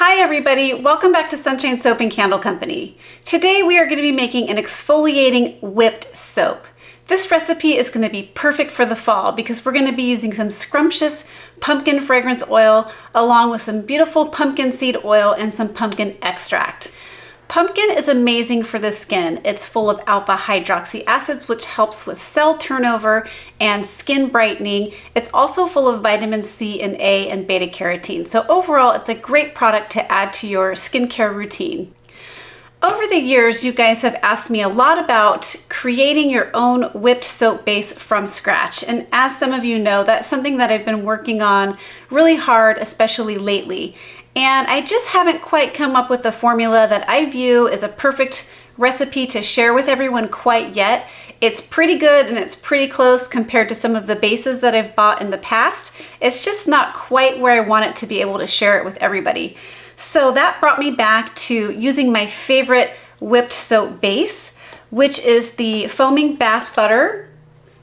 Hi everybody, welcome back to Sunshine Soap and Candle Company. Today we are going to be making an exfoliating whipped soap. This recipe is going to be perfect for the fall because we're going to be using some scrumptious pumpkin fragrance oil along with some beautiful pumpkin seed oil and some pumpkin extract. Pumpkin is amazing for the skin. It's full of alpha hydroxy acids, which helps with cell turnover and skin brightening. It's also full of vitamin C and A and beta carotene. So overall, it's a great product to add to your skincare routine. Over the years, you guys have asked me a lot about creating your own whipped soap base from scratch. And as some of you know, that's something that I've been working on really hard, especially lately. And I just haven't quite come up with a formula that I view as a perfect recipe to share with everyone quite yet. It's pretty good and it's pretty close compared to some of the bases that I've bought in the past. It's just not quite where I want it to be able to share it with everybody. So that brought me back to using my favorite whipped soap base, which is the Foaming Bath Butter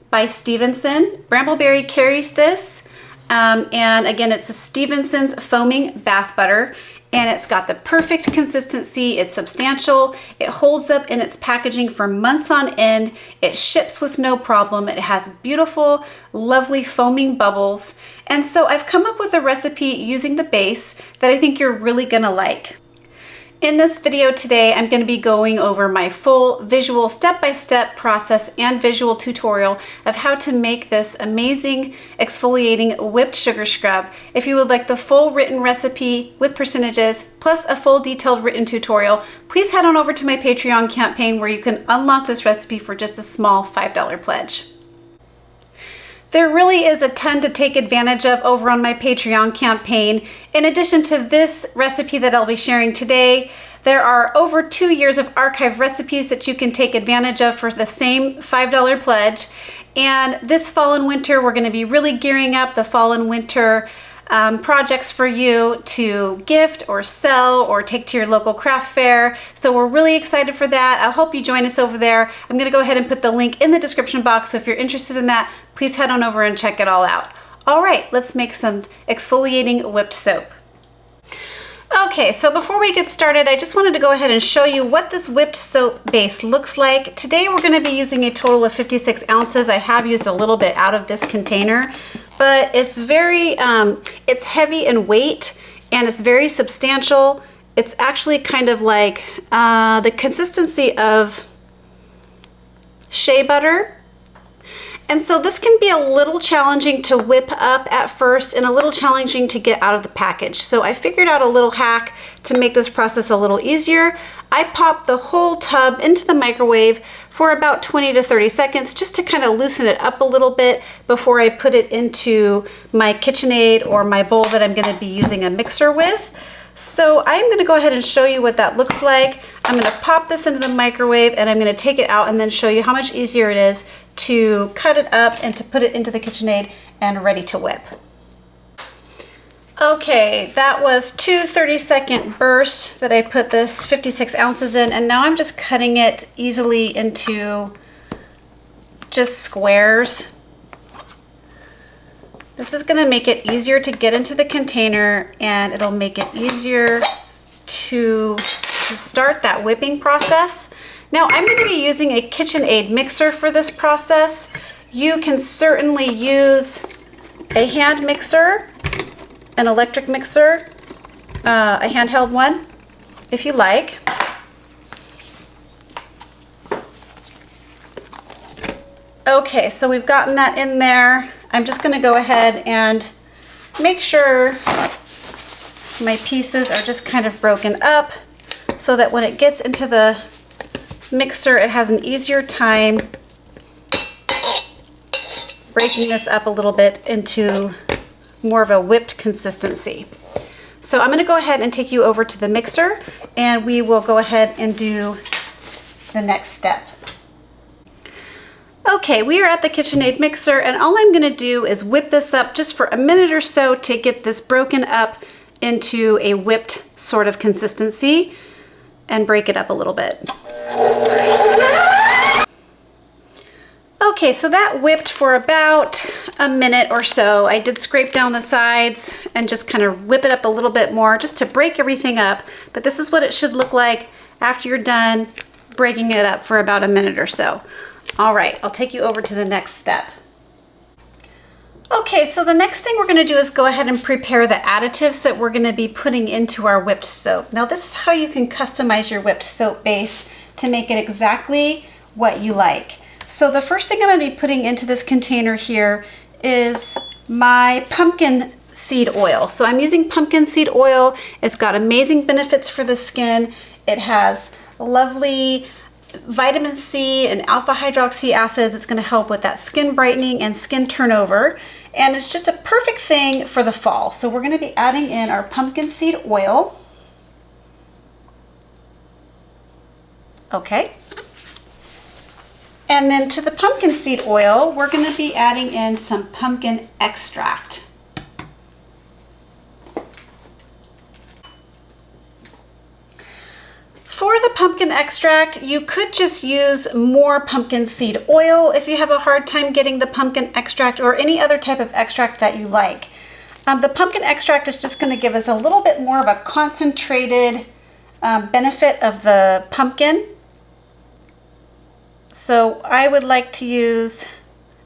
by Stevenson. Brambleberry carries this. And again, it's a Stevenson's Foaming Bath Butter, and it's got the perfect consistency. It's substantial. It holds up in its packaging for months on end. It ships with no problem. It has beautiful, lovely foaming bubbles. And so I've come up with a recipe using the base that I think you're really gonna like. In this video today, I'm going to be going over my full visual step-by-step process and visual tutorial of how to make this amazing exfoliating whipped sugar scrub. If you would like the full written recipe with percentages plus a full detailed written tutorial, please head on over to my Patreon campaign where you can unlock this recipe for just a small $5 pledge. There really is a ton to take advantage of over on my Patreon campaign. In addition to this recipe that I'll be sharing today, there are over 2 years of archive recipes that you can take advantage of for the same $5 pledge. And this fall and winter, we're going to be really gearing up the fall and winter projects for you to gift or sell or take to your local craft fair. So we're really excited for that. I hope you join us over there. I'm going to go ahead and put the link in the description box. So if you're interested in that, please head on over and check it all out. All right, let's make some exfoliating whipped soap. Okay, so before we get started, I just wanted to go ahead and show you what this whipped soap base looks like. Today we're going to be using a total of 56 ounces. I have used a little bit out of this container, but it's very, it's heavy in weight and it's very substantial. It's actually kind of like the consistency of shea butter. And so this can be a little challenging to whip up at first and a little challenging to get out of the package. So I figured out a little hack to make this process a little easier. I popped the whole tub into the microwave for about 20 to 30 seconds just to kind of loosen it up a little bit before I put it into my KitchenAid or my bowl that I'm going to be using a mixer with. So I'm going to go ahead and show you what that looks like. I'm going to pop this into the microwave and I'm going to take it out and then show you how much easier it is to cut it up and to put it into the KitchenAid and ready to whip. Okay, that was 2 30-second bursts that I put this 56 ounces in, and now I'm just cutting it easily into just squares. This is going to make it easier to get into the container, and it'll make it easier to start that whipping process. Now I'm going to be using a KitchenAid mixer for this process. You can certainly use a hand mixer, an electric mixer, a handheld one, if you like. Okay, so we've gotten that in there. I'm just going to go ahead and make sure my pieces are just kind of broken up so that when it gets into the mixer, it has an easier time breaking this up a little bit into more of a whipped consistency. So I'm going to go ahead and take you over to the mixer and we will go ahead and do the next step. Okay, we are at the KitchenAid mixer and all I'm going to do is whip this up just for a minute or so to get this broken up into a whipped sort of consistency and break it up a little bit. Okay, so that whipped for about a minute or so. I did scrape down the sides and just kind of whip it up a little bit more just to break everything up. But this is what it should look like after you're done breaking it up for about a minute or so. All right, I'll take you over to the next step. Okay, so the next thing we're gonna do is go ahead and prepare the additives that we're gonna be putting into our whipped soap. Now this is how you can customize your whipped soap base to make it exactly what you like. So the first thing I'm gonna be putting into this container here is my pumpkin seed oil. So I'm using pumpkin seed oil. It's got amazing benefits for the skin. It has lovely vitamin C and alpha hydroxy acids. It's going to help with that skin brightening and skin turnover, and it's just a perfect thing for the fall. So we're going to be adding in our pumpkin seed oil. Okay, and then to the pumpkin seed oil we're going to be adding in some pumpkin extract. For the pumpkin extract, you could just use more pumpkin seed oil if you have a hard time getting the pumpkin extract, or any other type of extract that you like. The pumpkin extract is just going to give us a little bit more of a concentrated benefit of the pumpkin. So I would like to use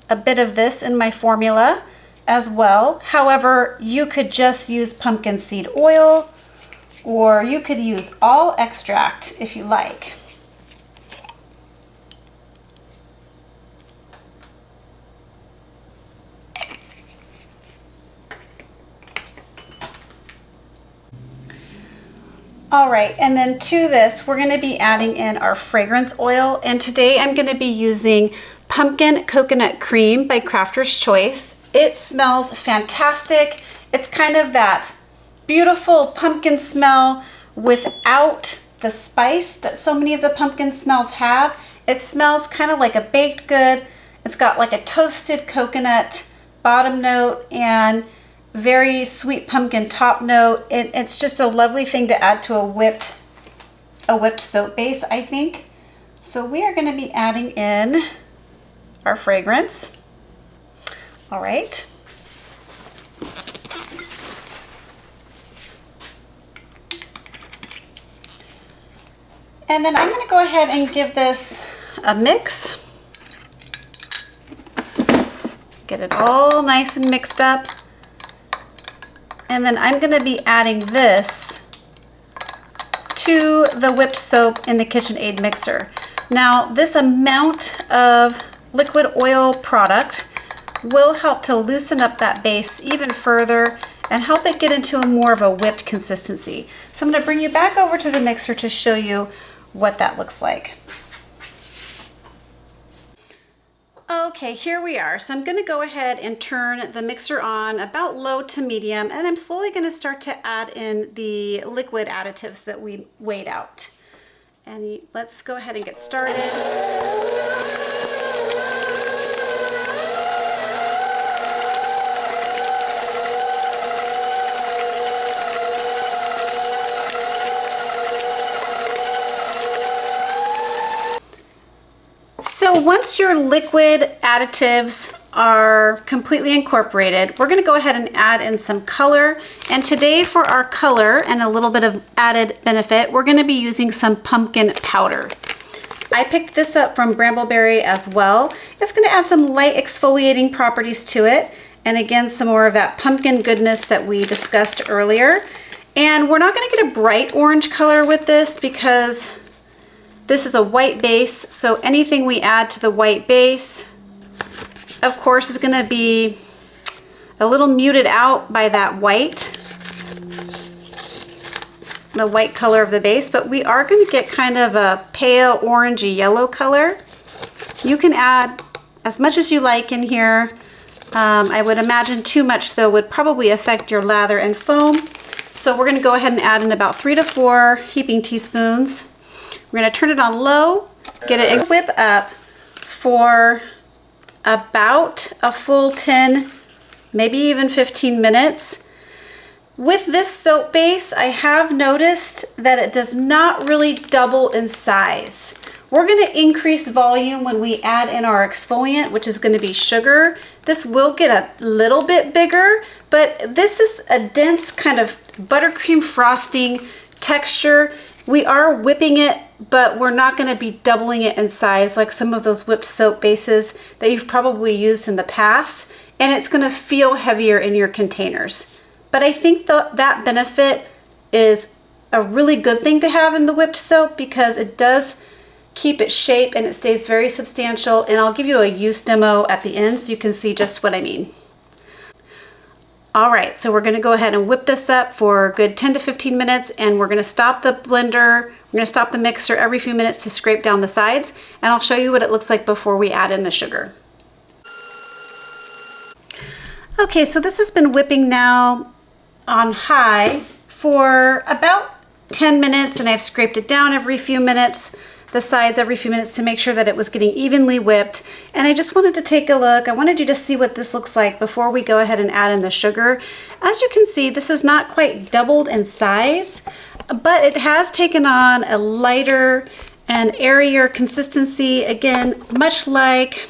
a bit of this in my formula as well. However, you could just use pumpkin seed oil, or you could use all extract if you like. All right, and then to this, we're gonna be adding in our fragrance oil. And today I'm gonna be using Pumpkin Coconut Cream by Crafter's Choice. It smells fantastic. It's kind of that beautiful pumpkin smell without the spice that so many of the pumpkin smells have. It smells kind of like a baked good. It's got like a toasted coconut bottom note and very sweet pumpkin top note. It's just a lovely thing to add to a whipped soap base, I think. So we are going to be adding in our fragrance. All right. And then I'm going to go ahead and give this a mix. Get it all nice and mixed up. And then I'm going to be adding this to the whipped soap in the KitchenAid mixer. Now, this amount of liquid oil product will help to loosen up that base even further and help it get into a more of a whipped consistency. So I'm going to bring you back over to the mixer to show you what that looks like. Okay, here we are. So I'm going to go ahead and turn the mixer on about low to medium, and I'm slowly going to start to add in the liquid additives that we weighed out. And let's go ahead and get started. So once your liquid additives are completely incorporated, we're going to go ahead and add in some color. And today for our color and a little bit of added benefit, we're going to be using some pumpkin powder. I picked this up from Brambleberry as well. It's going to add some light exfoliating properties to it. And again, some more of that pumpkin goodness that we discussed earlier. And we're not going to get a bright orange color with this because this is a white base, so anything we add to the white base, of course, is going to be a little muted out by that white, the white color of the base, but we are going to get kind of a pale orangey yellow color. You can add as much as you like in here. I would imagine too much, though, would probably affect your lather and foam. So we're going to go ahead and add in about 3 to 4 heaping teaspoons. We're going to turn it on low, get it and whip up for about a full 10, maybe even 15 minutes. With this soap base, I have noticed that it does not really double in size. We're going to increase volume when we add in our exfoliant, which is going to be sugar. This will get a little bit bigger, but this is a dense kind of buttercream frosting texture. We are whipping it, but we're not going to be doubling it in size like some of those whipped soap bases that you've probably used in the past, and it's going to feel heavier in your containers. But I think that benefit is a really good thing to have in the whipped soap because it does keep its shape and it stays very substantial, and I'll give you a use demo at the end so you can see just what I mean. All right, so we're gonna go ahead and whip this up for a good 10 to 15 minutes, and we're gonna stop the blender, we're gonna stop the mixer every few minutes to scrape down the sides, and I'll show you what it looks like before we add in the sugar. Okay, so this has been whipping now on high for about 10 minutes, and I've scraped it down every few minutes, the sides every few minutes to make sure that it was getting evenly whipped. And I just wanted to take a look. I wanted you to see what this looks like before we go ahead and add in the sugar. As you can see, this is not quite doubled in size, but it has taken on a lighter and airier consistency. Again, much like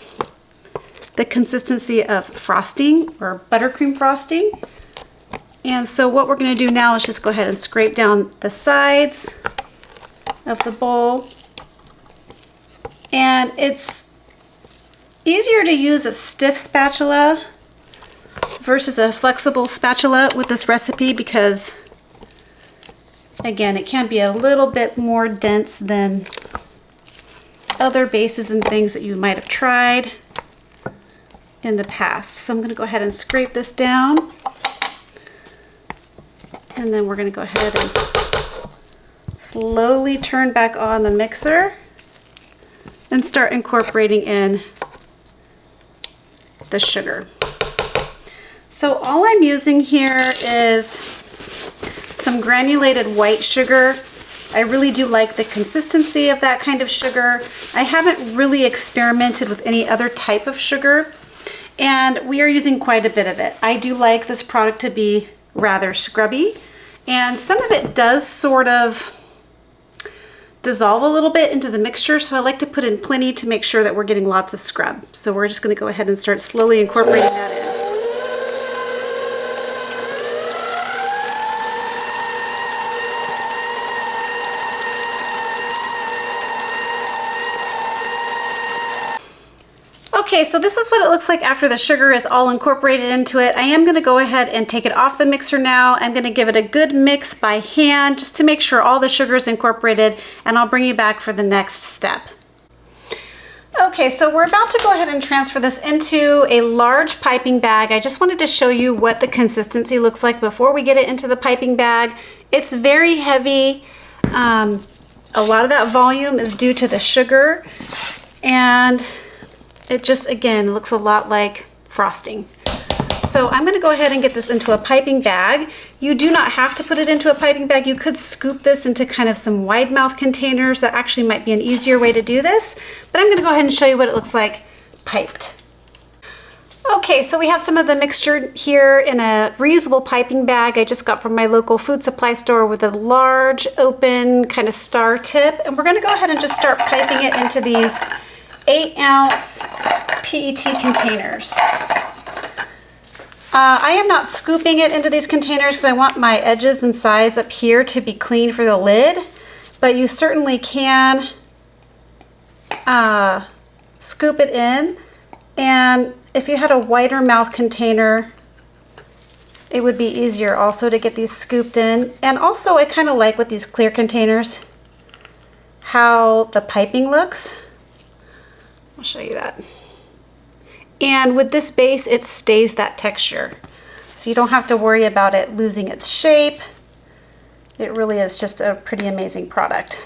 the consistency of frosting or buttercream frosting. And so what we're going to do now is just go ahead and scrape down the sides of the bowl. And it's easier to use a stiff spatula versus a flexible spatula with this recipe because, again, it can be a little bit more dense than other bases and things that you might have tried in the past. So I'm going to go ahead and scrape this down. And then we're going to go ahead and slowly turn back on the mixer and start incorporating in the sugar. So all I'm using here is some granulated white sugar. I really do like the consistency of that kind of sugar. I haven't really experimented with any other type of sugar, and we are using quite a bit of it. I do like this product to be rather scrubby, and some of it does sort of dissolve a little bit into the mixture, so I like to put in plenty to make sure that we're getting lots of scrub. So we're just going to go ahead and start slowly incorporating that in. Okay, so this is what it looks like after the sugar is all incorporated into it. I am going to go ahead and take it off the mixer now. I'm going to give it a good mix by hand just to make sure all the sugar is incorporated, and I'll bring you back for the next step. Okay, so we're about to go ahead and transfer this into a large piping bag. I just wanted to show you what the consistency looks like before we get it into the piping bag. It's very heavy. A lot of that volume is due to the sugar, and it just, again, looks a lot like frosting. So I'm going to go ahead and get this into a piping bag. You do not have to put it into a piping bag. You could scoop this into kind of some wide mouth containers. That actually might be an easier way to do this. But I'm going to go ahead and show you what it looks like piped. Okay, so we have some of the mixture here in a reusable piping bag I just got from my local food supply store with a large open kind of star tip. And we're going to go ahead and just start piping it into these 8-ounce PET containers. I am not scooping it into these containers because I want my edges and sides up here to be clean for the lid, but you certainly can scoop it in, and if you had a wider mouth container, it would be easier also to get these scooped in. And also I kind of like with these clear containers how the piping looks. I'll show you that. And with this base, it stays that texture. So you don't have to worry about it losing its shape. It really is just a pretty amazing product.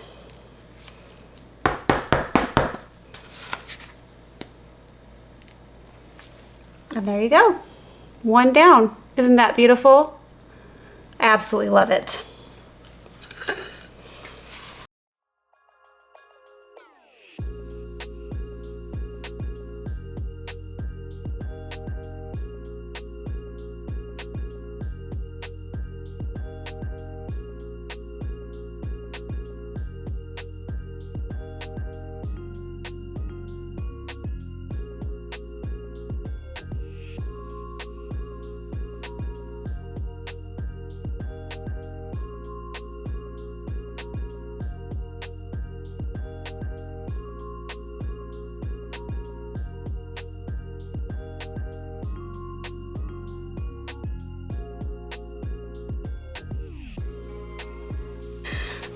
And there you go. One down. Isn't that beautiful? I absolutely love it.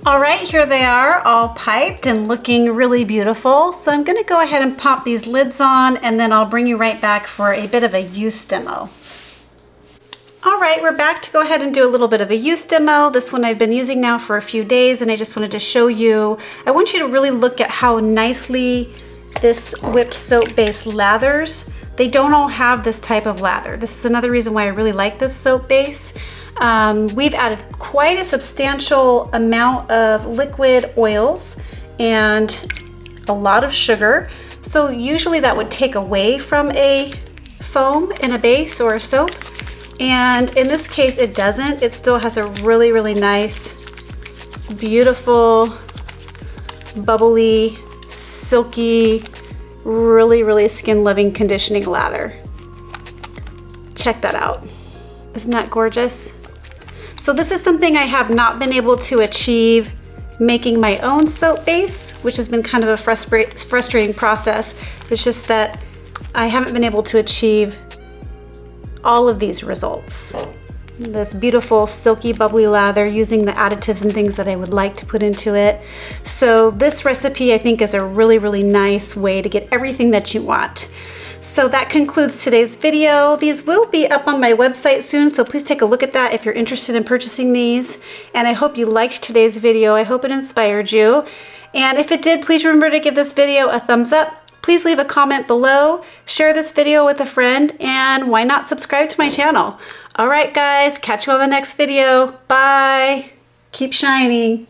All right, here they are, all piped and looking really beautiful. So I'm gonna go ahead and pop these lids on, and then I'll bring you right back for a bit of a use demo. All right, we're back to go ahead and do a little bit of a use demo. This one I've been using now for a few days, and I just wanted to show you. I want you to really look at how nicely this whipped soap base lathers. They don't all have this type of lather. This is another reason why I really like this soap base. We've added quite a substantial amount of liquid oils and a lot of sugar. So usually that would take away from a foam in a base or a soap. And in this case, it doesn't. It still has a really, really nice, beautiful, bubbly, silky, really, really skin-loving conditioning lather. Check that out. Isn't that gorgeous? So this is something I have not been able to achieve making my own soap base, which has been kind of a frustrating process. It's just that I haven't been able to achieve all of these results. This beautiful silky bubbly lather using the additives and things that I would like to put into it. So this recipe I think is a really, really nice way to get everything that you want. So that concludes today's video. These will be up on my website soon, so please take a look at that if you're interested in purchasing these. And I hope you liked today's video. I hope it inspired you. And if it did, please remember to give this video a thumbs up. Please leave a comment below, share this video with a friend, and why not subscribe to my channel? All right, guys, catch you on the next video. Bye. Keep shining.